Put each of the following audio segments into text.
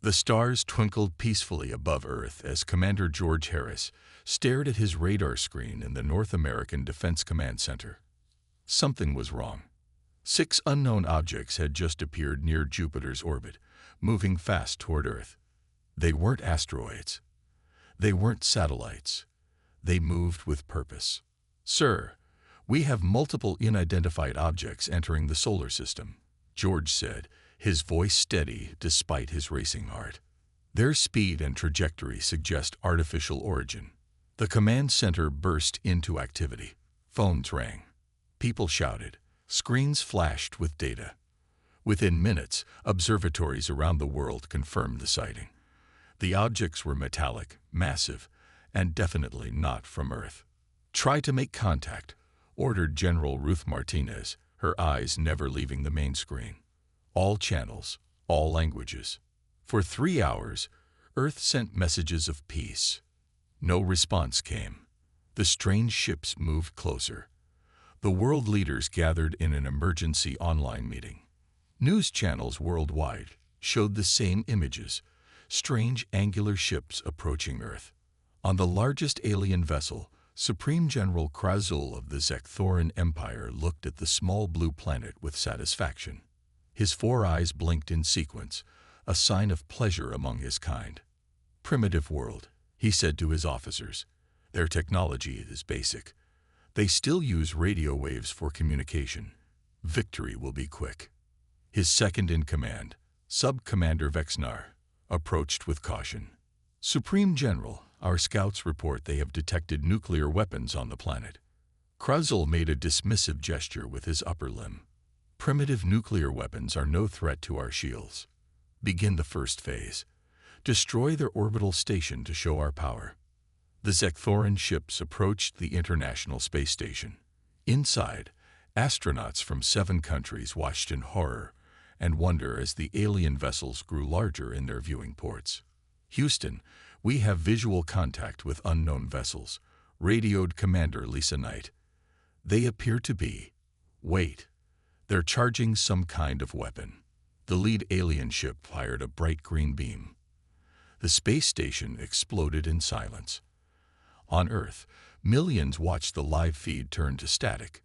The stars twinkled peacefully above Earth as Commander George Harris stared at his radar screen in the North American Defense Command Center. Something was wrong. 6 unknown objects had just appeared near Jupiter's orbit, moving fast toward Earth. They weren't asteroids. They weren't satellites. They moved with purpose. "Sir, we have multiple unidentified objects entering the solar system," George said, his voice steady despite his racing heart. "Their speed and trajectory suggest artificial origin." The command center burst into activity. Phones rang. People shouted. Screens flashed with data. Within minutes, observatories around the world confirmed the sighting. The objects were metallic, massive, and definitely not from Earth. "Try to make contact," ordered General Ruth Martinez, her eyes never leaving the main screen. All channels, all languages. For 3 hours, Earth sent messages of peace. No response came. The strange ships moved closer. The world leaders gathered in an emergency online meeting. News channels worldwide showed the same images, strange angular ships approaching Earth. On the largest alien vessel, Supreme General Krazul of the Zekthoran Empire looked at the small blue planet with satisfaction. His 4 eyes blinked in sequence, a sign of pleasure among his kind. "Primitive world," he said to his officers. "Their technology is basic. They still use radio waves for communication. Victory will be quick." His second-in-command, Sub-Commander Vexnar, approached with caution. "Supreme General, our scouts report they have detected nuclear weapons on the planet." Krazul made a dismissive gesture with his upper limb. "Primitive nuclear weapons are no threat to our shields. Begin the first phase. Destroy their orbital station to show our power." The Zekthoran ships approached the International Space Station. Inside, astronauts from 7 countries watched in horror and wonder as the alien vessels grew larger in their viewing ports. "Houston, we have visual contact with unknown vessels," radioed Commander Lisa Knight. "They appear to be... Wait. They're charging some kind of weapon." The lead alien ship fired a bright green beam. The space station exploded in silence. On Earth, millions watched the live feed turn to static.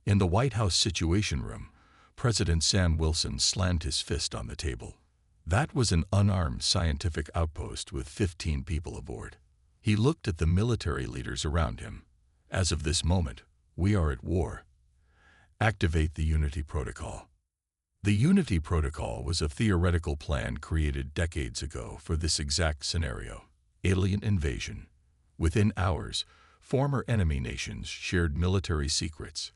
In the White House Situation Room, President Sam Wilson slammed his fist on the table. That was an unarmed scientific outpost with 15 people aboard. He looked at the military leaders around him. "As of this moment, we are at war. Activate the Unity Protocol." The Unity Protocol was a theoretical plan created decades ago for this exact scenario: alien invasion. Within hours, former enemy nations shared military secrets.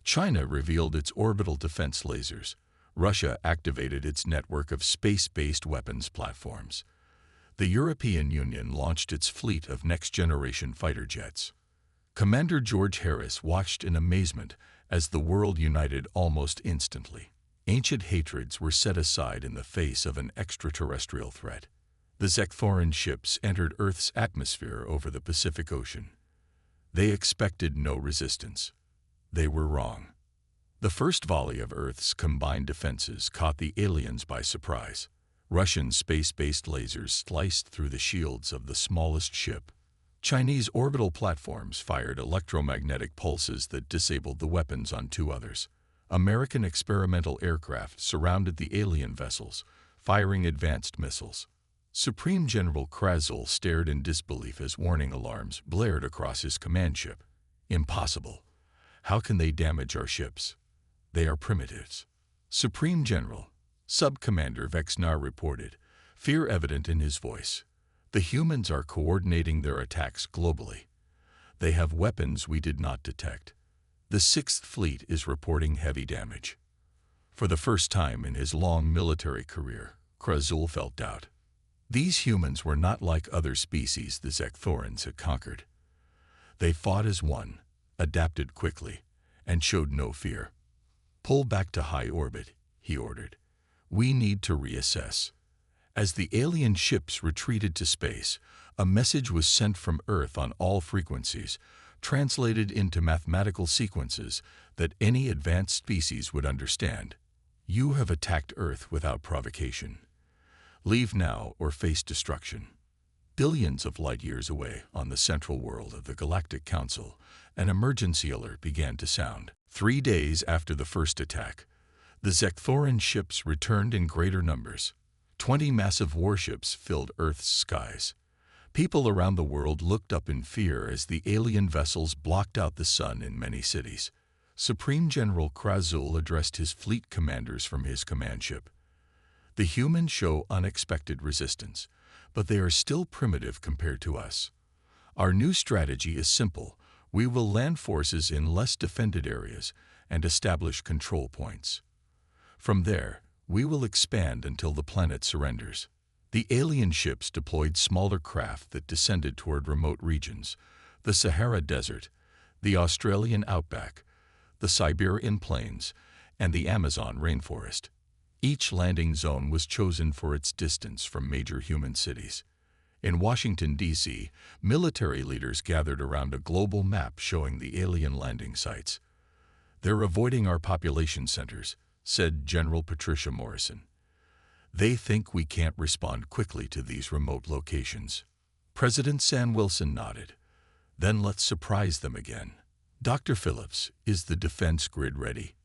China revealed its orbital defense lasers. Russia activated its network of space-based weapons platforms. The European Union launched its fleet of next-generation fighter jets. Commander George Harris watched in amazement as the world united almost instantly. Ancient hatreds were set aside in the face of an extraterrestrial threat. The Zekthoran ships entered Earth's atmosphere over the Pacific Ocean. They expected no resistance. They were wrong. The first volley of Earth's combined defenses caught the aliens by surprise. Russian space-based lasers sliced through the shields of the smallest ship. Chinese orbital platforms fired electromagnetic pulses that disabled the weapons on 2 others. American experimental aircraft surrounded the alien vessels, firing advanced missiles. Supreme General Krazul stared in disbelief as warning alarms blared across his command ship. "Impossible. How can they damage our ships? They are primitives." Supreme General, Sub-Commander Vexnar reported, fear evident in his voice. "The humans are coordinating their attacks globally. They have weapons we did not detect. The 6th Fleet is reporting heavy damage." For the first time in his long military career, Krazul felt doubt. These humans were not like other species the Zekthorans had conquered. They fought as one, adapted quickly, and showed no fear. "Pull back to high orbit," he ordered. "We need to reassess." As the alien ships retreated to space, a message was sent from Earth on all frequencies, translated into mathematical sequences that any advanced species would understand. "You have attacked Earth without provocation. Leave now or face destruction. Billions of light years away on the central world of the Galactic Council, an emergency alert began to sound. 3 days after the first attack, the Zekthoran ships returned in greater numbers. 20 massive warships filled Earth's skies. People around the world looked up in fear as the alien vessels blocked out the sun in many cities. Supreme General Krazul addressed his fleet commanders from his command ship. The humans show unexpected resistance, but they are still primitive compared to us. Our new strategy is simple. We will land forces in less defended areas and establish control points. From there, we will expand until the planet surrenders. The alien ships deployed smaller craft that descended toward remote regions, the Sahara Desert, the Australian outback, the Siberian plains, and the Amazon rainforest. Each landing zone was chosen for its distance from major human cities. In Washington, D.C., military leaders gathered around a global map showing the alien landing sites. "They're avoiding our population centers," said General Patricia Morrison. "They think we can't respond quickly to these remote locations." President Sam Wilson nodded. "Then let's surprise them again." Dr. Phillips, is the defense grid ready?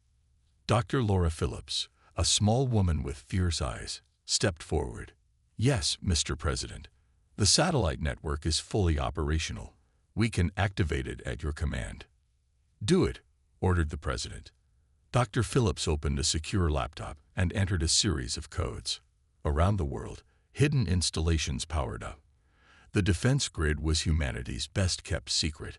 Dr. Laura Phillips, a small woman with fierce eyes, stepped forward. "Yes, Mr. President. The satellite network is fully operational. We can activate it at your command." "Do it," ordered the President. Dr. Phillips opened a secure laptop and entered a series of codes. Around the world, hidden installations powered up. The defense grid was humanity's best-kept secret,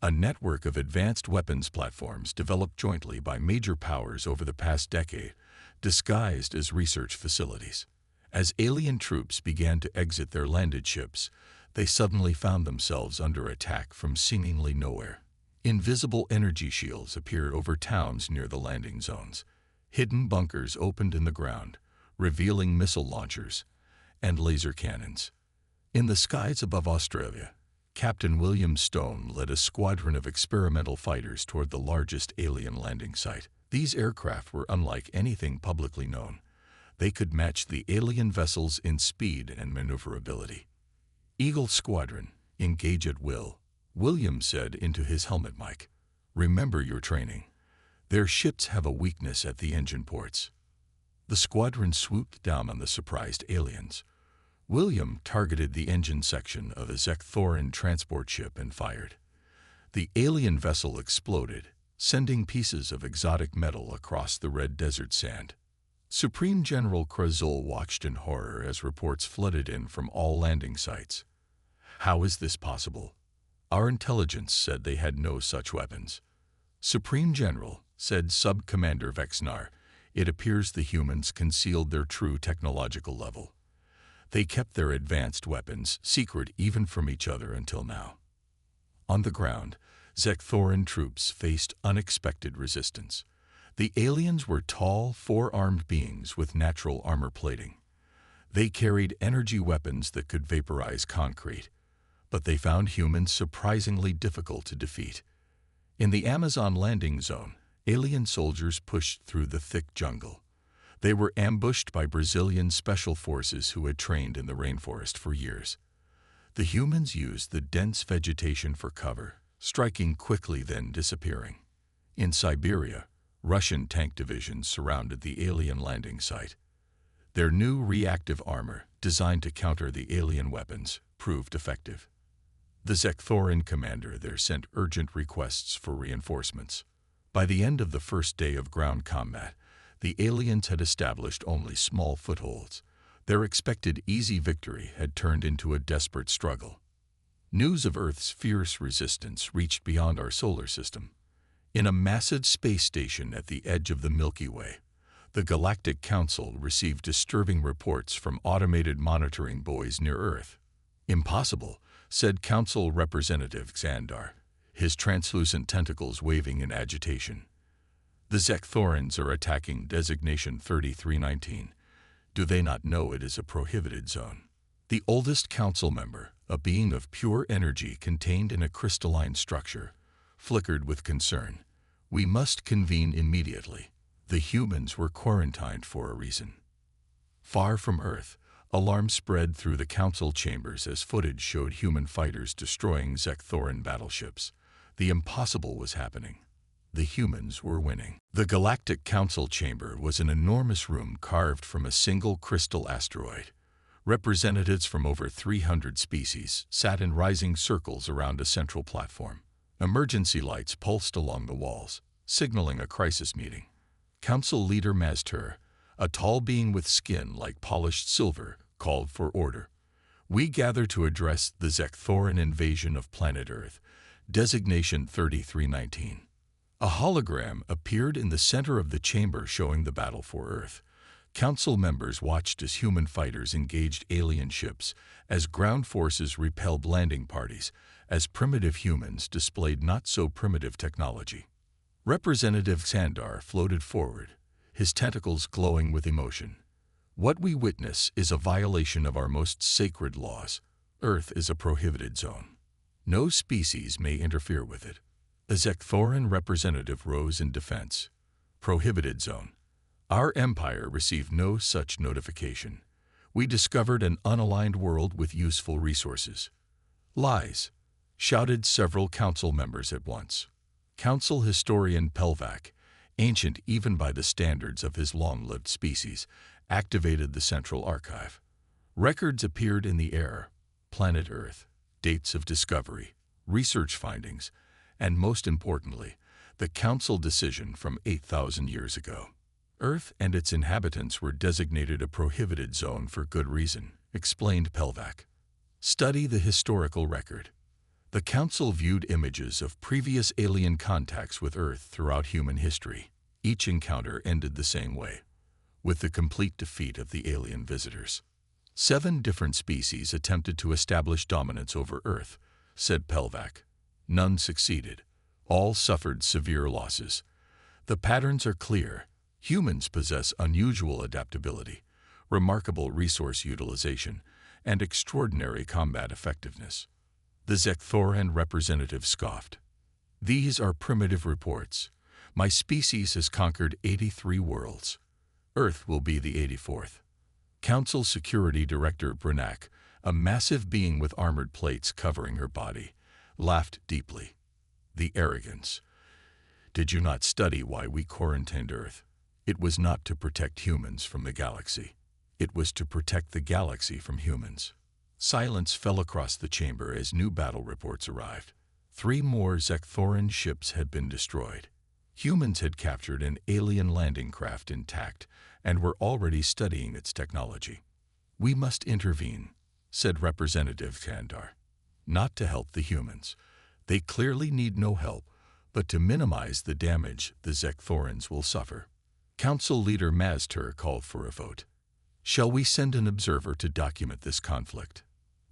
a network of advanced weapons platforms developed jointly by major powers over the past decade, disguised as research facilities. As alien troops began to exit their landed ships, they suddenly found themselves under attack from seemingly nowhere. Invisible energy shields appeared over towns near the landing zones. Hidden bunkers opened in the ground, revealing missile launchers and laser cannons. In the skies above Australia, Captain William Stone led a squadron of experimental fighters toward the largest alien landing site. These aircraft were unlike anything publicly known. They could match the alien vessels in speed and maneuverability. "Eagle Squadron, engage at will," Williams said into his helmet mic. "Remember your training. Their ships have a weakness at the engine ports." The squadron swooped down on the surprised aliens. William targeted the engine section of a Zekthoran transport ship and fired. The alien vessel exploded, sending pieces of exotic metal across the red desert sand. Supreme General Krazul watched in horror as reports flooded in from all landing sites. "How is this possible? Our intelligence said they had no such weapons." "Supreme General," said Sub-Commander Vexnar, "it appears the humans concealed their true technological level. They kept their advanced weapons secret even from each other until now." On the ground, Zekthoran troops faced unexpected resistance. The aliens were tall, four-armed beings with natural armor plating. They carried energy weapons that could vaporize concrete, but they found humans surprisingly difficult to defeat. In the Amazon landing zone, alien soldiers pushed through the thick jungle. They were ambushed by Brazilian special forces who had trained in the rainforest for years. The humans used the dense vegetation for cover, striking quickly then disappearing. In Siberia, Russian tank divisions surrounded the alien landing site. Their new reactive armor, designed to counter the alien weapons, proved effective. The Zekthoran commander there sent urgent requests for reinforcements. By the end of the first day of ground combat, the aliens had established only small footholds. Their expected easy victory had turned into a desperate struggle. News of Earth's fierce resistance reached beyond our solar system. In a massive space station at the edge of the Milky Way, the Galactic Council received disturbing reports from automated monitoring buoys near Earth. "Impossible," said Council Representative Xandar, his translucent tentacles waving in agitation. "The Zekthorans are attacking Designation 3319. Do they not know it is a prohibited zone?" The oldest council member, a being of pure energy contained in a crystalline structure, flickered with concern. "We must convene immediately. The humans were quarantined for a reason." Far from Earth, Alarm spread through the council chambers as footage showed human fighters destroying Zecthoran battleships. The impossible was happening. The humans were winning. The Galactic Council Chamber was an enormous room carved from a single crystal asteroid. Representatives from over 300 species sat in rising circles around a central platform. Emergency lights pulsed along the walls, signaling a crisis meeting. Council leader Maztur, a tall being with skin like polished silver, called for order. We gather to address the Zecthoran invasion of planet Earth, designation 3319. A hologram appeared in the center of the chamber showing the battle for Earth. Council members watched as human fighters engaged alien ships, as ground forces repelled landing parties, as primitive humans displayed not-so-primitive technology. Representative Sandar floated forward, his tentacles glowing with emotion. What we witness is a violation of our most sacred laws. Earth is a prohibited zone. No species may interfere with it. A Zecthoran representative rose in defense. Prohibited zone. Our empire received no such notification. We discovered an unaligned world with useful resources. Lies, shouted several council members at once. Council historian Pelvac, ancient even by the standards of his long-lived species, activated the central archive. Records appeared in the air, planet Earth, dates of discovery, research findings, and most importantly, the council decision from 8,000 years ago. Earth and its inhabitants were designated a prohibited zone for good reason, explained Pelvac. Study the historical record. The council viewed images of previous alien contacts with Earth throughout human history. Each encounter ended the same way, with the complete defeat of the alien visitors. 7 different species attempted to establish dominance over Earth, said Pelvac. None succeeded. All suffered severe losses. The patterns are clear. Humans possess unusual adaptability, remarkable resource utilization, and extraordinary combat effectiveness. The Zecthoran representative scoffed. These are primitive reports. My species has conquered 83 worlds. Earth will be the 84th. Council Security Director Brenak, a massive being with armored plates covering her body, laughed deeply. The arrogance. Did you not study why we quarantined Earth? It was not to protect humans from the galaxy. It was to protect the galaxy from humans. Silence fell across the chamber as new battle reports arrived. 3 more Zecthoran ships had been destroyed. Humans had captured an alien landing craft intact and were already studying its technology. We must intervene, said Representative Kandar. Not to help the humans. They clearly need no help, but to minimize the damage the Zecthorans will suffer. Council leader Maztur called for a vote. Shall we send an observer to document this conflict?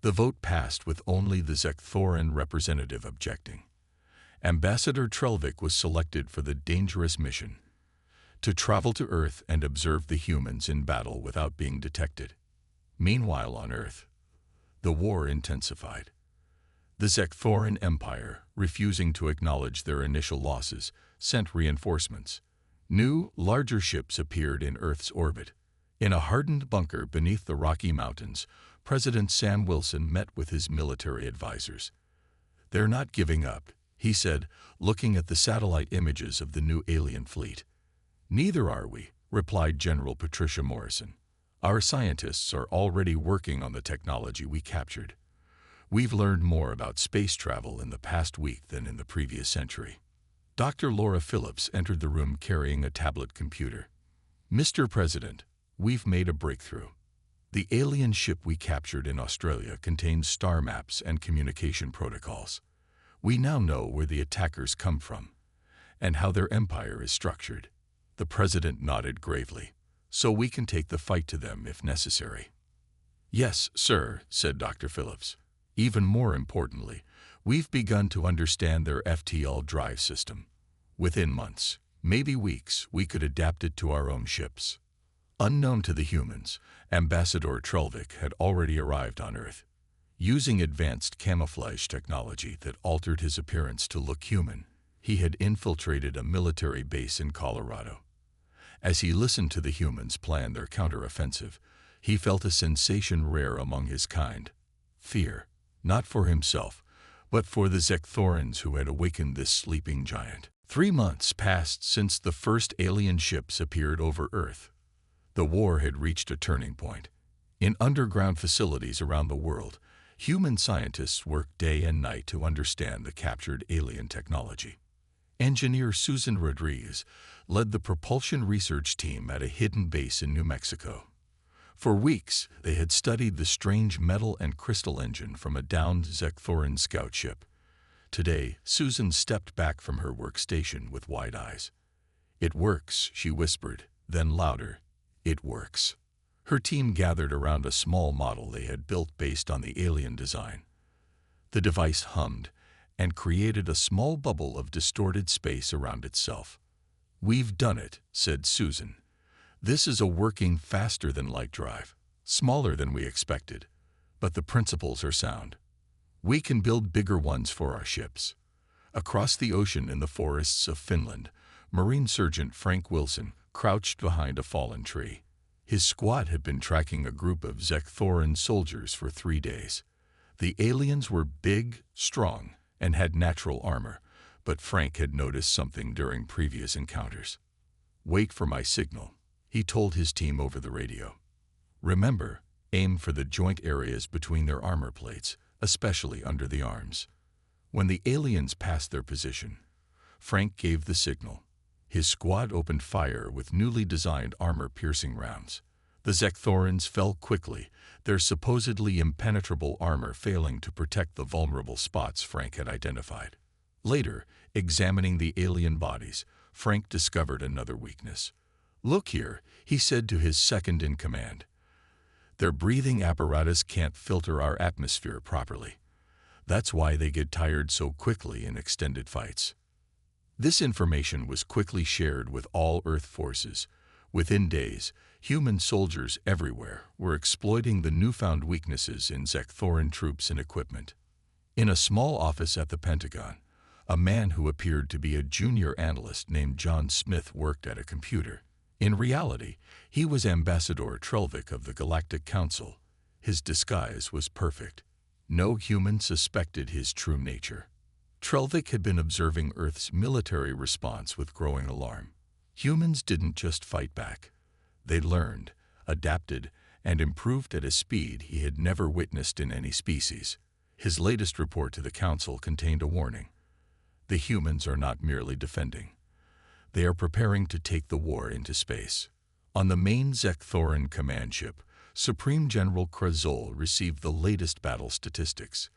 The vote passed with only the Zecthoran representative objecting. Ambassador Trelvik was selected for the dangerous mission to travel to Earth and observe the humans in battle without being detected. Meanwhile on Earth, the war intensified. The Zecthoran Empire, refusing to acknowledge their initial losses, sent reinforcements. New, larger ships appeared in Earth's orbit. In a hardened bunker beneath the Rocky Mountains, President Sam Wilson met with his military advisors. They're not giving up, he said, looking at the satellite images of the new alien fleet. Neither are we, replied General Patricia Morrison. Our scientists are already working on the technology we captured. We've learned more about space travel in the past week than in the previous century. Dr. Laura Phillips entered the room carrying a tablet computer. Mr. President, we've made a breakthrough. The alien ship we captured in Australia contains star maps and communication protocols. We now know where the attackers come from and how their empire is structured. The President nodded gravely. So we can take the fight to them if necessary. Yes, sir, said Dr. Phillips. Even more importantly, we've begun to understand their FTL drive system. Within months, maybe weeks, we could adapt it to our own ships. Unknown to the humans, Ambassador Trelvik had already arrived on Earth. Using advanced camouflage technology that altered his appearance to look human, he had infiltrated a military base in Colorado. As he listened to the humans plan their counteroffensive, He felt a sensation rare among his kind. Fear, not for himself, but for the Zekthorans who had awakened this sleeping giant. 3 months passed since the first alien ships appeared over Earth. The war had reached a turning point. In underground facilities around the world, human scientists worked day and night to understand the captured alien technology. Engineer Susan Rodriguez led the propulsion research team at a hidden base in New Mexico. For weeks, they had studied the strange metal and crystal engine from a downed Zekthoran scout ship. Today, Susan stepped back from her workstation with wide eyes. "It works," she whispered, then louder, "It works." Her team gathered around a small model they had built based on the alien design. The device hummed and created a small bubble of distorted space around itself. "We've done it," said Susan. "This is a working faster-than-light drive, smaller than we expected, but the principles are sound. We can build bigger ones for our ships." Across the ocean in the forests of Finland, Marine Sergeant Frank Wilson crouched behind a fallen tree. His squad had been tracking a group of Zekthoran soldiers for 3 days. The aliens were big, strong, and had natural armor, but Frank had noticed something during previous encounters. "Wait for my signal," he told his team over the radio. "Remember, aim for the joint areas between their armor plates, especially under the arms." When the aliens passed their position, Frank gave the signal. His squad opened fire with newly designed armor-piercing rounds. The Zekthorans fell quickly, their supposedly impenetrable armor failing to protect the vulnerable spots Frank had identified. Later, examining the alien bodies, Frank discovered another weakness. "Look here," he said to his second-in-command. "Their breathing apparatus can't filter our atmosphere properly. That's why they get tired so quickly in extended fights." This information was quickly shared with all Earth forces. Within days, human soldiers everywhere were exploiting the newfound weaknesses in Zekthoran troops and equipment. In a small office at the Pentagon, a man who appeared to be a junior analyst named John Smith worked at a computer. In reality, he was Ambassador Trelvik of the Galactic Council. His disguise was perfect. No human suspected his true nature. Trelvik had been observing Earth's military response with growing alarm. Humans didn't just fight back. They learned, adapted, and improved at a speed he had never witnessed in any species. His latest report to the Council contained a warning. The humans are not merely defending. They are preparing to take the war into space. On the main Zekthoran command ship, Supreme General Krazol received the latest battle statistics.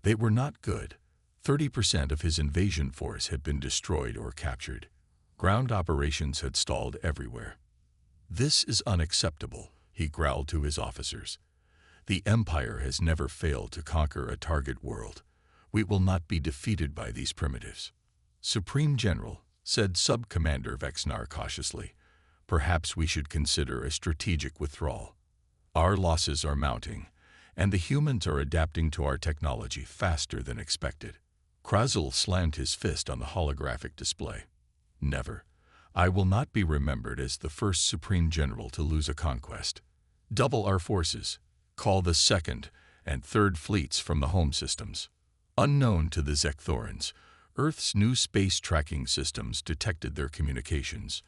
They were not good. 30% of his invasion force had been destroyed or captured. Ground operations had stalled everywhere. "This is unacceptable," he growled to his officers. "The Empire has never failed to conquer a target world. We will not be defeated by these primitives." "Supreme General," said Sub-Commander Vexnar cautiously, "perhaps we should consider a strategic withdrawal. Our losses are mounting, and the humans are adapting to our technology faster than expected." Krazul slammed his fist on the holographic display. "Never. I will not be remembered as the first Supreme General to lose a conquest. Double our forces. Call the second and third fleets from the home systems." Unknown to the Zekthorans, Earth's new space tracking systems detected their communications.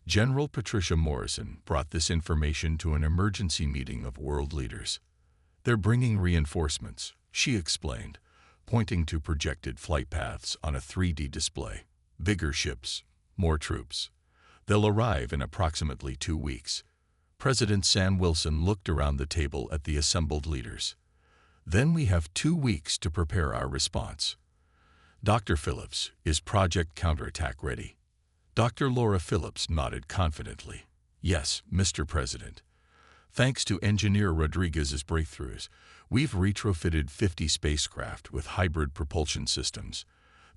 General Patricia Morrison brought this information to an emergency meeting of world leaders. "They're bringing reinforcements," she explained, pointing to projected flight paths on a 3D display. "Bigger ships, more troops. They'll arrive in approximately 2 weeks." President Sam Wilson looked around the table at the assembled leaders. "Then we have 2 weeks to prepare our response. Dr. Phillips, is Project Counterattack ready?" Dr. Laura Phillips nodded confidently. "Yes, Mr. President. Thanks to Engineer Rodriguez's breakthroughs, we've retrofitted 50 spacecraft with hybrid propulsion systems.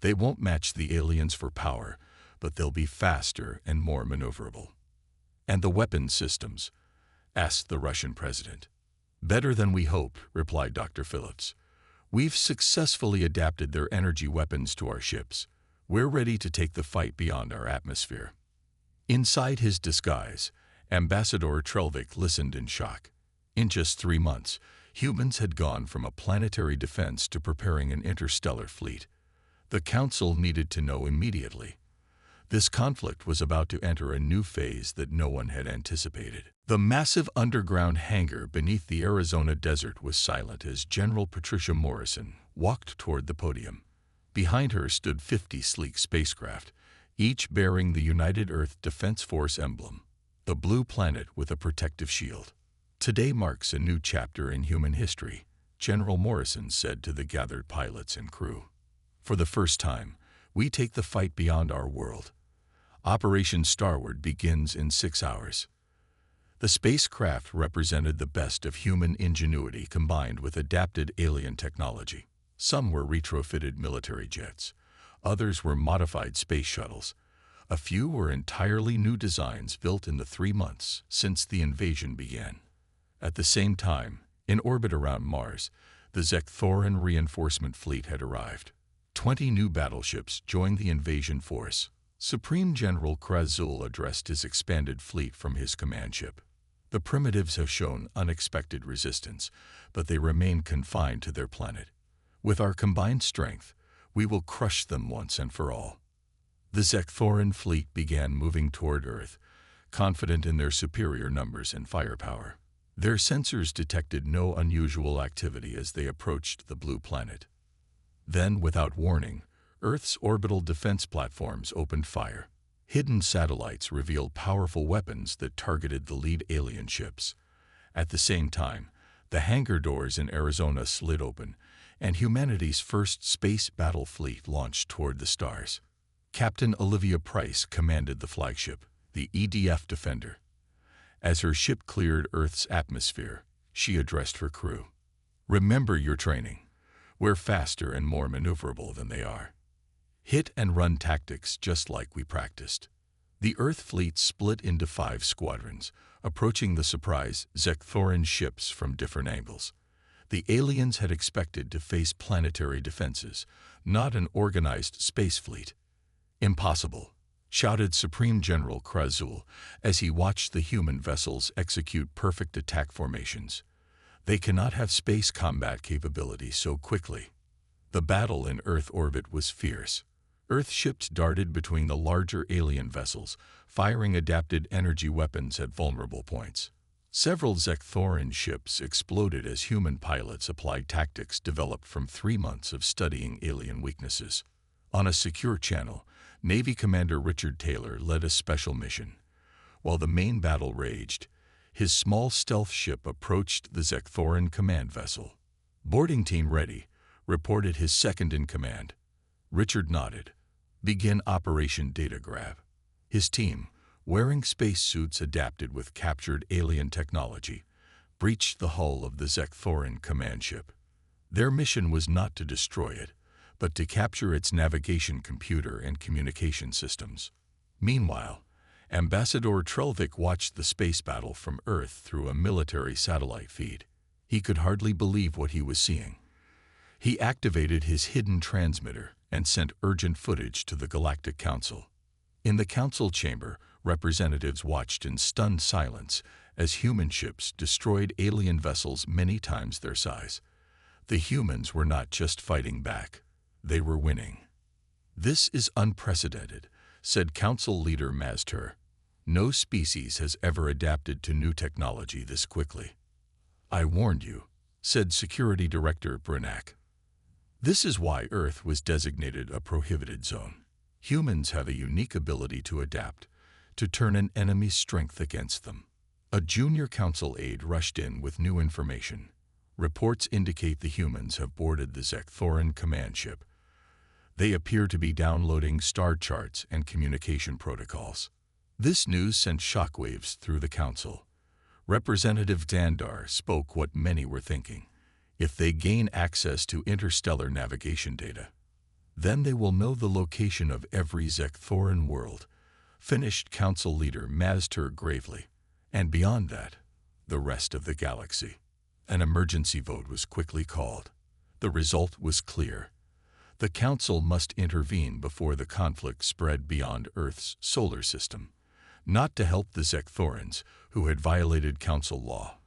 They won't match the aliens for power, but they'll be faster and more maneuverable." "And the weapons systems?" asked the Russian president. "Better than we hoped," replied Dr. Phillips. "We've successfully adapted their energy weapons to our ships. We're ready to take the fight beyond our atmosphere." Inside his disguise, Ambassador Trelvik listened in shock. In just 3 months, humans had gone from a planetary defense to preparing an interstellar fleet. The Council needed to know immediately. This conflict was about to enter a new phase that no one had anticipated. The massive underground hangar beneath the Arizona desert was silent as General Patricia Morrison walked toward the podium. Behind her stood 50 sleek spacecraft, each bearing the United Earth Defense Force emblem, the blue planet with a protective shield. "Today marks a new chapter in human history," General Morrison said to the gathered pilots and crew. "For the first time, we take the fight beyond our world. Operation Starward begins in 6 hours." The spacecraft represented the best of human ingenuity combined with adapted alien technology. Some were retrofitted military jets. Others were modified space shuttles. A few were entirely new designs built in the 3 months since the invasion began. At the same time, in orbit around Mars, the Zecthoran reinforcement fleet had arrived. 20 new battleships joined the invasion force. Supreme General Krazul addressed his expanded fleet from his command ship. "The primitives have shown unexpected resistance, but they remain confined to their planet. With our combined strength, we will crush them once and for all." The Zecthoran fleet began moving toward Earth, confident in their superior numbers and firepower. Their sensors detected no unusual activity as they approached the blue planet. Then, without warning, Earth's orbital defense platforms opened fire. Hidden satellites revealed powerful weapons that targeted the lead alien ships. At the same time, the hangar doors in Arizona slid open, and humanity's first space battle fleet launched toward the stars. Captain Olivia Price commanded the flagship, the EDF Defender. As her ship cleared Earth's atmosphere, she addressed her crew. "Remember your training. We're faster and more maneuverable than they are. Hit and run tactics just like we practiced." The Earth fleet split into 5 squadrons, approaching the surprise Zecthoran ships from different angles. The aliens had expected to face planetary defenses, not an organized space fleet. "Impossible," shouted Supreme General Krazul as he watched the human vessels execute perfect attack formations. "They cannot have space combat capability so quickly." The battle in Earth orbit was fierce. Earth ships darted between the larger alien vessels, firing adapted energy weapons at vulnerable points. Several Zecthoran ships exploded as human pilots applied tactics developed from 3 months of studying alien weaknesses. On a secure channel, Navy Commander Richard Taylor led a special mission. While the main battle raged, his small stealth ship approached the Zecthoran command vessel. "Boarding team ready," reported his second-in-command. Richard nodded. "Begin Operation Data Grab." His team, wearing spacesuits adapted with captured alien technology, breached the hull of the Zecthoran command ship. Their mission was not to destroy it, but to capture its navigation computer and communication systems. Meanwhile, Ambassador Trelvik watched the space battle from Earth through a military satellite feed. He could hardly believe what he was seeing. He activated his hidden transmitter and sent urgent footage to the Galactic Council. In the council chamber, representatives watched in stunned silence as human ships destroyed alien vessels many times their size. The humans were not just fighting back, they were winning. "This is unprecedented," said Council Leader Maztur. "No species has ever adapted to new technology this quickly." "I warned you," said Security Director Brunak. "This is why Earth was designated a prohibited zone. Humans have a unique ability to adapt, to turn an enemy's strength against them." A junior council aide rushed in with new information. "Reports indicate the humans have boarded the Zecthoran command ship. They appear to be downloading star charts and communication protocols." This news sent shockwaves through the council. Representative Dandar spoke what many were thinking. If they gain access to interstellar navigation data, then they will know the location of every Zecthoran world, finished Council Leader Maztur gravely. And beyond that, the rest of the galaxy. An emergency vote was quickly called. The result was clear. The Council must intervene before the conflict spread beyond Earth's solar system, not to help the Zecthorans, who had violated Council law,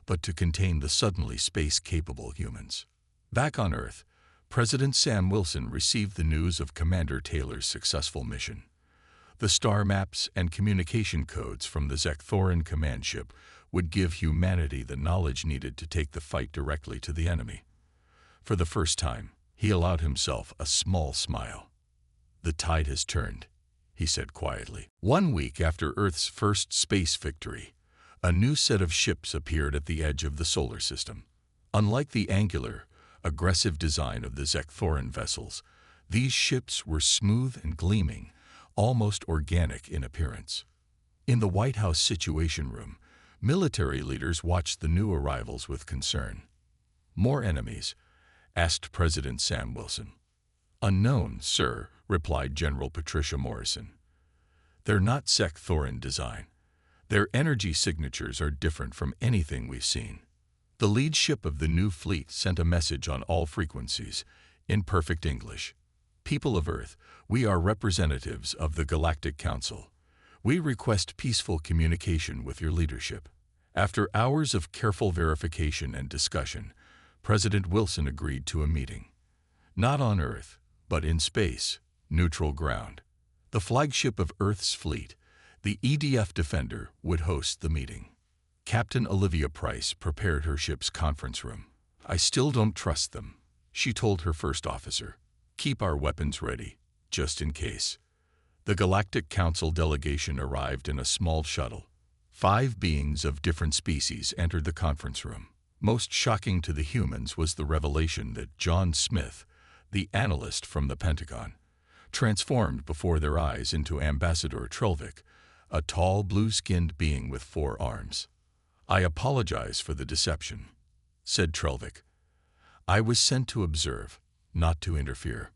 but to contain the suddenly space-capable humans. Back on Earth, President Sam Wilson received the news of Commander Taylor's successful mission. The star maps and communication codes from the Zek-Thorin command ship would give humanity the knowledge needed to take the fight directly to the enemy. For the first time, he allowed himself a small smile. "The tide has turned," he said quietly. 1 week after Earth's first space victory, a new set of ships appeared at the edge of the solar system. Unlike the angular, aggressive design of the Zek-Thorin vessels, these ships were smooth and gleaming, almost organic in appearance. In the White House Situation Room, military leaders watched the new arrivals with concern. "More enemies?" asked President Sam Wilson. "Unknown, sir," replied General Patricia Morrison. "They're not Zek-Thorin design. Their energy signatures are different from anything we've seen." The lead ship of the new fleet sent a message on all frequencies, in perfect English. "People of Earth, we are representatives of the Galactic Council. We request peaceful communication with your leadership." After hours of careful verification and discussion, President Wilson agreed to a meeting. Not on Earth, but in space, neutral ground. The flagship of Earth's fleet, the EDF Defender, would host the meeting. Captain Olivia Price prepared her ship's conference room. "I still don't trust them," she told her first officer. "Keep our weapons ready, just in case." The Galactic Council delegation arrived in a small shuttle. 5 beings of different species entered the conference room. Most shocking to the humans was the revelation that John Smith, the analyst from the Pentagon, transformed before their eyes into Ambassador Trelvik, a tall, blue-skinned being with 4 arms. "I apologize for the deception," said Trelvik. "I was sent to observe, not to interfere."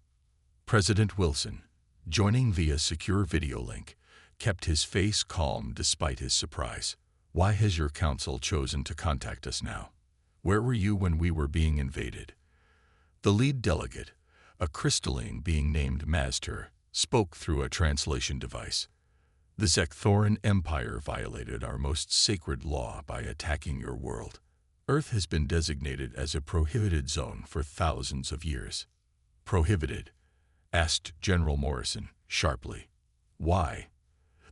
President Wilson, joining via secure video link, kept his face calm despite his surprise. "Why has your council chosen to contact us now? Where were you when we were being invaded?" The lead delegate, a crystalline being named Maztur, spoke through a translation device. "The Zek-Thorin Empire violated our most sacred law by attacking your world. Earth has been designated as a prohibited zone for thousands of years." "Prohibited?" asked General Morrison sharply. "Why?"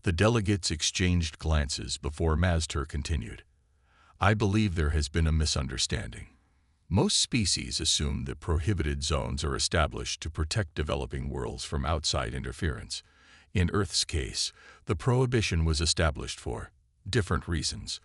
The delegates exchanged glances before Maztur continued. "I believe there has been a misunderstanding. Most species assume that prohibited zones are established to protect developing worlds from outside interference. In Earth's case, the prohibition was established for different reasons."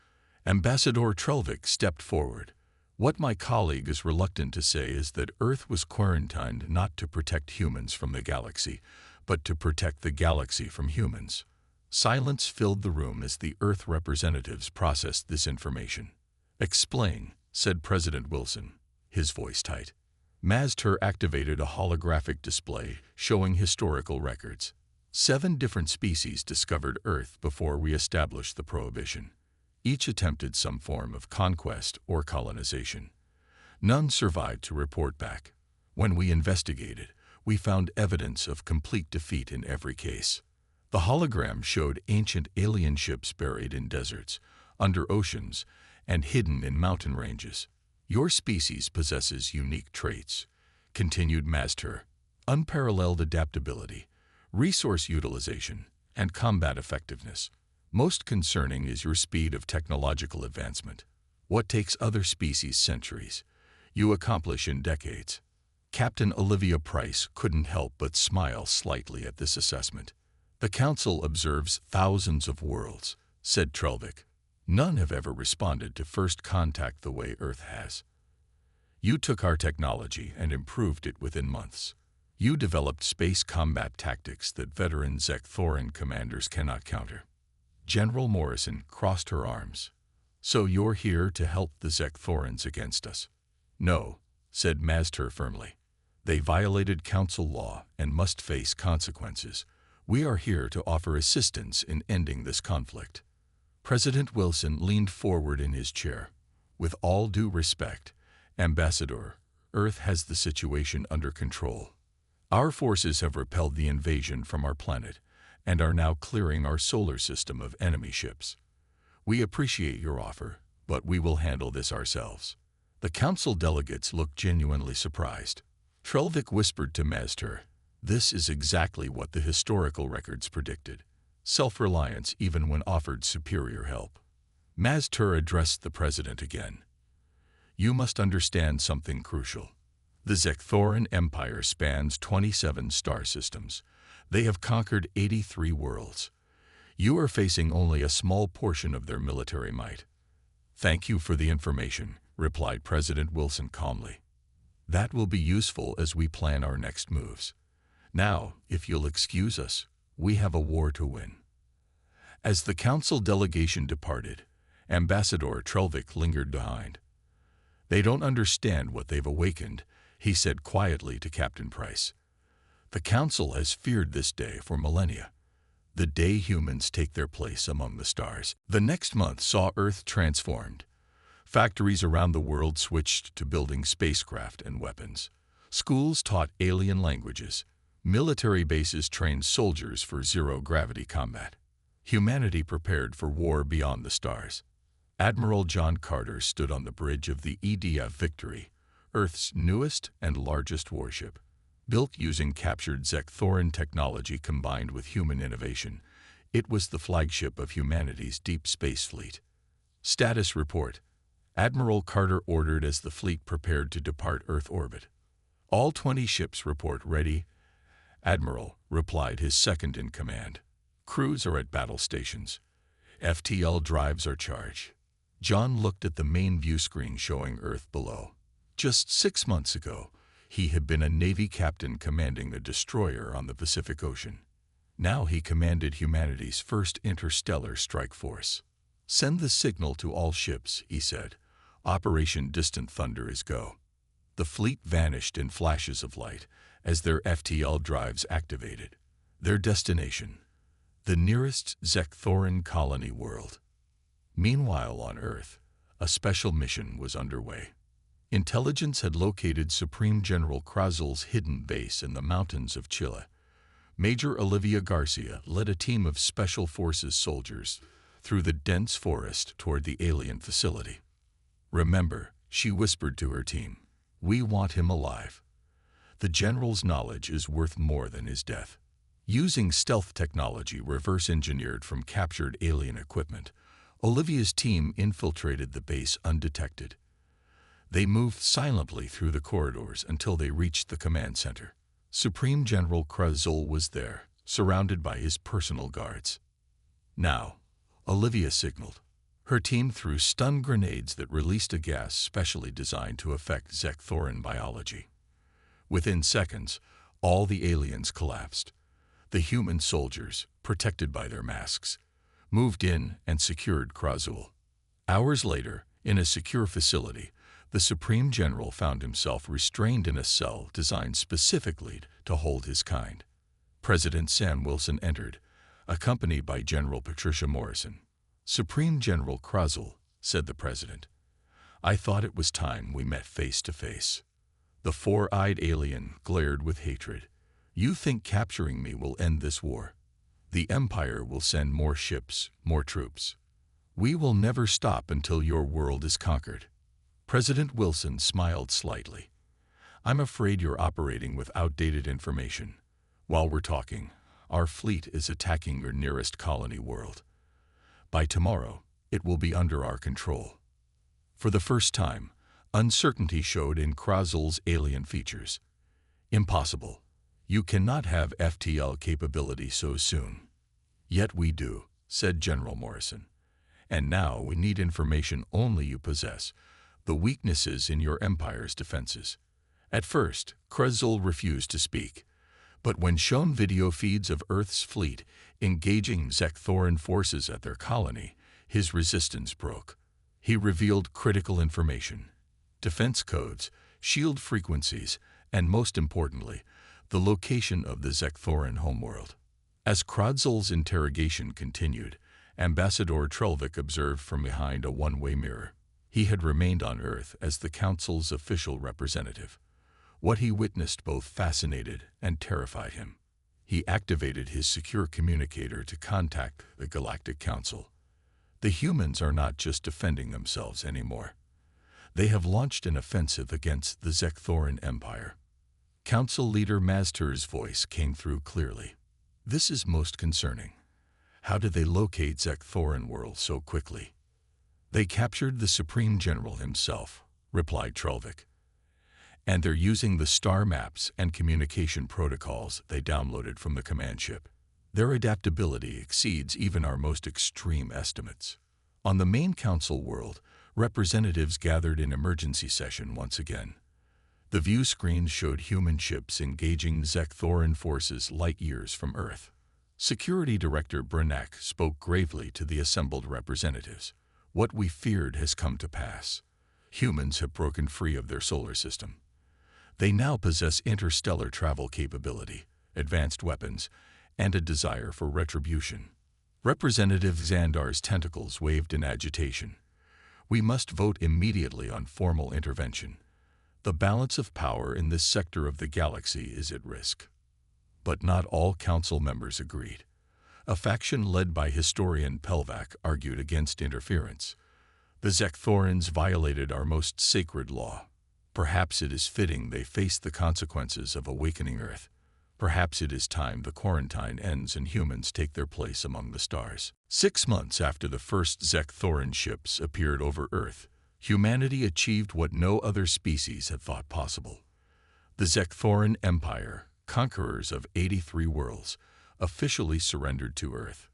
Ambassador Trelvik stepped forward. "What my colleague is reluctant to say is that Earth was quarantined not to protect humans from the galaxy, but to protect the galaxy from humans." Silence filled the room as the Earth representatives processed this information. "Explain," said President Wilson, his voice tight. Maztur activated a holographic display showing historical records. 7 different species discovered Earth before we established the prohibition. Each attempted some form of conquest or colonization. None survived to report back. When we investigated, we found evidence of complete defeat in every case. The hologram showed ancient alien ships buried in deserts, under oceans, and hidden in mountain ranges. "Your species possesses unique traits," continued Maztur. "Unparalleled adaptability, resource utilization, and combat effectiveness. Most concerning is your speed of technological advancement. What takes other species centuries, you accomplish in decades." Captain Olivia Price couldn't help but smile slightly at this assessment. "The Council observes thousands of worlds," said Trelvik. "None have ever responded to first contact the way Earth has. You took our technology and improved it within months. You developed space combat tactics that veteran Zek-Thorin commanders cannot counter." General Morrison crossed her arms. "So you're here to help the Zek-Thorins against us?" "No," said Maztur firmly. "They violated Council law and must face consequences. We are here to offer assistance in ending this conflict." President Wilson leaned forward in his chair. "With all due respect, Ambassador, Earth has the situation under control. Our forces have repelled the invasion from our planet and are now clearing our solar system of enemy ships. We appreciate your offer, but we will handle this ourselves." The council delegates looked genuinely surprised. Trelvik whispered to Maztur, "This is exactly what the historical records predicted. Self-reliance even when offered superior help." Maztur addressed the president again. "You must understand something crucial. The Zekthoran Empire spans 27 star systems. They have conquered 83 worlds. You are facing only a small portion of their military might." "Thank you for the information," replied President Wilson calmly. "That will be useful as we plan our next moves. Now, if you'll excuse us, we have a war to win." As the council delegation departed, Ambassador Trelvik lingered behind. "They don't understand what they've awakened," he said quietly to Captain Price. "The council has feared this day for millennia, the day humans take their place among the stars." The next month saw Earth transformed. Factories around the world switched to building spacecraft and weapons. Schools taught alien languages. Military bases trained soldiers for zero-gravity combat. Humanity prepared for war beyond the stars. Admiral John Carter stood on the bridge of the EDF Victory, Earth's newest and largest warship. Built using captured Zekthoran technology combined with human innovation, it was the flagship of humanity's deep space fleet. Status report: Admiral Carter ordered as the fleet prepared to depart Earth orbit. "All 20 ships report ready." "Admiral," replied his second-in-command. "Crews are at battle stations. FTL drives are charged." John looked at the main view screen showing Earth below. Just 6 months ago, he had been a Navy captain commanding a destroyer on the Pacific Ocean. Now he commanded humanity's first interstellar strike force. "Send the signal to all ships," he said. "Operation Distant Thunder is go." The fleet vanished in flashes of light as their FTL drives activated. Their destination: the nearest Zekthoran colony world. Meanwhile on Earth, a special mission was underway. Intelligence had located Supreme General Krazel's hidden base in the mountains of Chile. Major Olivia Garcia led a team of Special Forces soldiers through the dense forest toward the alien facility. "Remember," she whispered to her team, "we want him alive. The general's knowledge is worth more than his death." Using stealth technology reverse-engineered from captured alien equipment, Olivia's team infiltrated the base undetected. They moved silently through the corridors until they reached the command center. Supreme General Krazel was there, surrounded by his personal guards. "Now," Olivia signaled. Her team threw stun grenades that released a gas specially designed to affect Zekthoran biology. Within seconds, all the aliens collapsed. The human soldiers, protected by their masks, moved in and secured Krazel. Hours later, in a secure facility, the Supreme General found himself restrained in a cell designed specifically to hold his kind. President Sam Wilson entered, accompanied by General Patricia Morrison. "Supreme General Krazel," said the president, "I thought it was time we met face to face." The four-eyed alien glared with hatred. "You think capturing me will end this war? The Empire will send more ships, more troops. We will never stop until your world is conquered." President Wilson smiled slightly. "I'm afraid you're operating with outdated information. While we're talking, our fleet is attacking your nearest colony world. By tomorrow, it will be under our control." For the first time, uncertainty showed in Krazel's alien features. "Impossible. You cannot have FTL capability so soon." "Yet we do," said General Morrison. "And now we need information only you possess, the weaknesses in your empire's defenses." At first, Krazel refused to speak. But when shown video feeds of Earth's fleet engaging Zekthoran forces at their colony, his resistance broke. He revealed critical information: defense codes, shield frequencies, and most importantly, the location of the Zekthoran homeworld. As Krazel's interrogation continued, Ambassador Trelvik observed from behind a one-way mirror. He had remained on Earth as the Council's official representative. What he witnessed both fascinated and terrified him. He activated his secure communicator to contact the Galactic Council. The humans are not just defending themselves anymore. They have launched an offensive against the Zekthoran Empire. Council leader Maztur's voice came through clearly. This is most concerning. How did they locate Zekthoran world so quickly? They captured the Supreme General himself, replied Trelvik. And they're using the star maps and communication protocols they downloaded from the command ship. Their adaptability exceeds even our most extreme estimates. On the main council world, representatives gathered in emergency session once again. The view screen showed human ships engaging Zekthoran forces light years from Earth. Security Director Brenak spoke gravely to the assembled representatives. What we feared has come to pass. Humans have broken free of their solar system. They now possess interstellar travel capability, advanced weapons, and a desire for retribution. Representative Xandar's tentacles waved in agitation. We must vote immediately on formal intervention. The balance of power in this sector of the galaxy is at risk. But not all council members agreed. A faction led by historian Pelvac argued against interference. The Zekthorans violated our most sacred law. Perhaps it is fitting they face the consequences of awakening Earth. Perhaps it is time the quarantine ends and humans take their place among the stars. 6 months after the first Zekthoran ships appeared over Earth, humanity achieved what no other species had thought possible. The Zekthoran Empire, conquerors of 83 worlds, officially surrendered to Earth.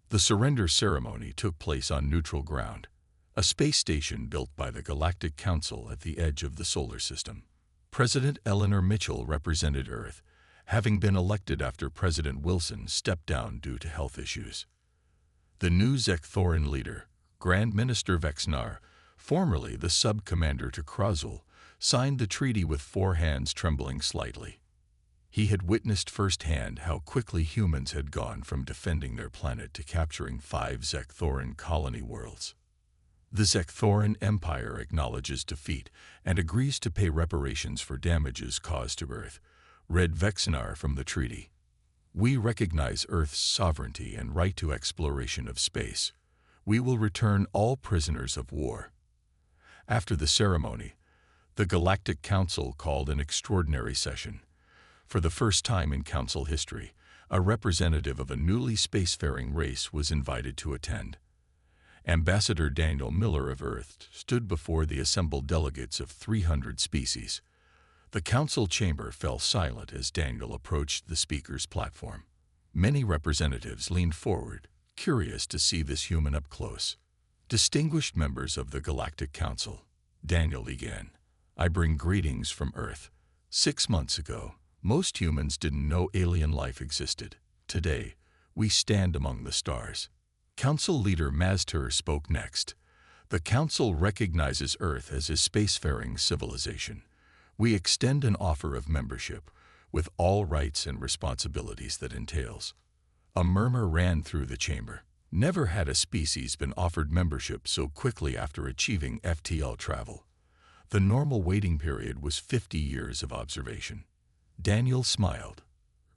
The surrender ceremony took place on neutral ground, a space station built by the Galactic Council at the edge of the solar system. President Eleanor Mitchell represented Earth, having been elected after President Wilson stepped down due to health issues. The new Zekthoran leader, Grand Minister Vexnar, formerly the sub-commander to Krazul, signed the treaty with 4 hands trembling slightly. He had witnessed firsthand how quickly humans had gone from defending their planet to capturing 5 Zekthoran colony worlds. The Zekthoran Empire acknowledges defeat and agrees to pay reparations for damages caused to Earth, read Vexnar from the treaty. We recognize Earth's sovereignty and right to exploration of space. We will return all prisoners of war. After the ceremony, the Galactic Council called an extraordinary session. For the first time in Council history, a representative of a newly spacefaring race was invited to attend. Ambassador Daniel Miller of Earth stood before the assembled delegates of 300 species. The council chamber fell silent as Daniel approached the speaker's platform. Many representatives leaned forward, curious to see this human up close. Distinguished members of the Galactic Council, Daniel began, I bring greetings from Earth. 6 months ago, most humans didn't know alien life existed. Today, we stand among the stars. Council leader Maztur spoke next. The Council recognizes Earth as a spacefaring civilization. We extend an offer of membership, with all rights and responsibilities that entails. A murmur ran through the chamber. Never had a species been offered membership so quickly after achieving FTL travel. The normal waiting period was 50 years of observation. Daniel smiled.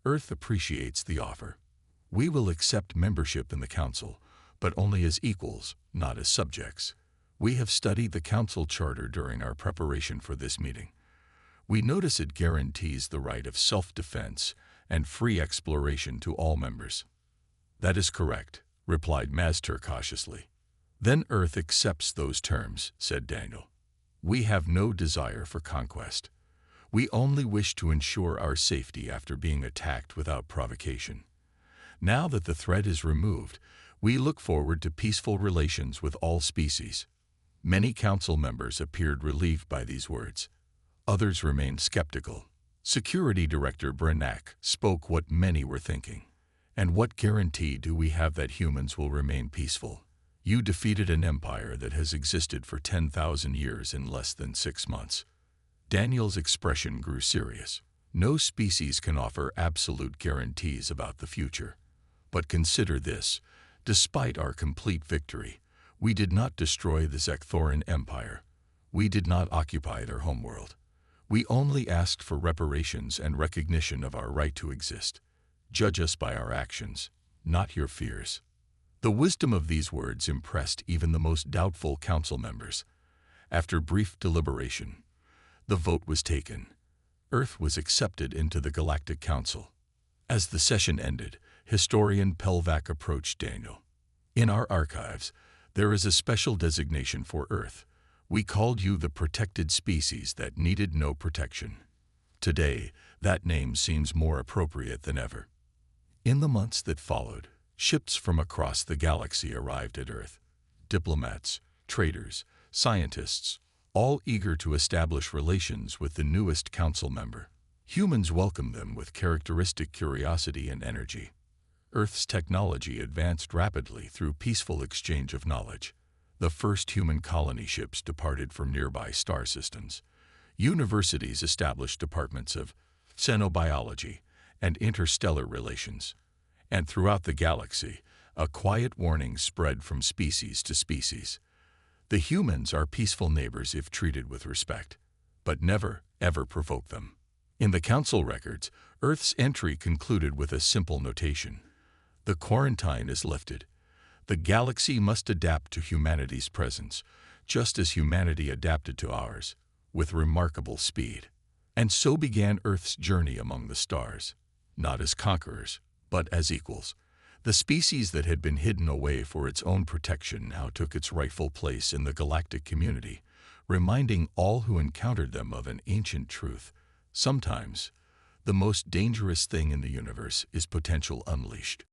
Earth appreciates the offer. We will accept membership in the Council, but only as equals, not as subjects. We have studied the Council Charter during our preparation for this meeting. We notice it guarantees the right of self-defense and free exploration to all members. That is correct, replied Maztur cautiously. Then Earth accepts those terms, said Daniel. We have no desire for conquest. We only wish to ensure our safety after being attacked without provocation. Now that the threat is removed, we look forward to peaceful relations with all species. Many council members appeared relieved by these words. Others remained skeptical. Security Director Brenak spoke what many were thinking. And what guarantee do we have that humans will remain peaceful? You defeated an empire that has existed for 10,000 years in less than 6 months. Daniel's expression grew serious. No species can offer absolute guarantees about the future. But consider this, despite our complete victory, we did not destroy the Zekthoran Empire. We did not occupy their homeworld. We only asked for reparations and recognition of our right to exist. Judge us by our actions, not your fears. The wisdom of these words impressed even the most doubtful council members. After brief deliberation, the vote was taken. Earth was accepted into the Galactic Council. As the session ended, historian Pelvac approached Daniel. "In our archives, there is a special designation for Earth. We called you the protected species that needed no protection. Today, that name seems more appropriate than ever." In the months that followed, ships from across the galaxy arrived at Earth. Diplomats, traders, scientists, all eager to establish relations with the newest council member. Humans welcomed them with characteristic curiosity and energy. Earth's technology advanced rapidly through peaceful exchange of knowledge. The first human colony ships departed from nearby star systems. Universities established departments of xenobiology and interstellar relations. And throughout the galaxy, a quiet warning spread from species to species. The humans are peaceful neighbors if treated with respect, but never, ever provoke them. In the council records, Earth's entry concluded with a simple notation. The quarantine is lifted. The galaxy must adapt to humanity's presence, just as humanity adapted to ours, with remarkable speed. And so began Earth's journey among the stars, not as conquerors, but as equals. The species that had been hidden away for its own protection now took its rightful place in the galactic community, reminding all who encountered them of an ancient truth. Sometimes, the most dangerous thing in the universe is potential unleashed.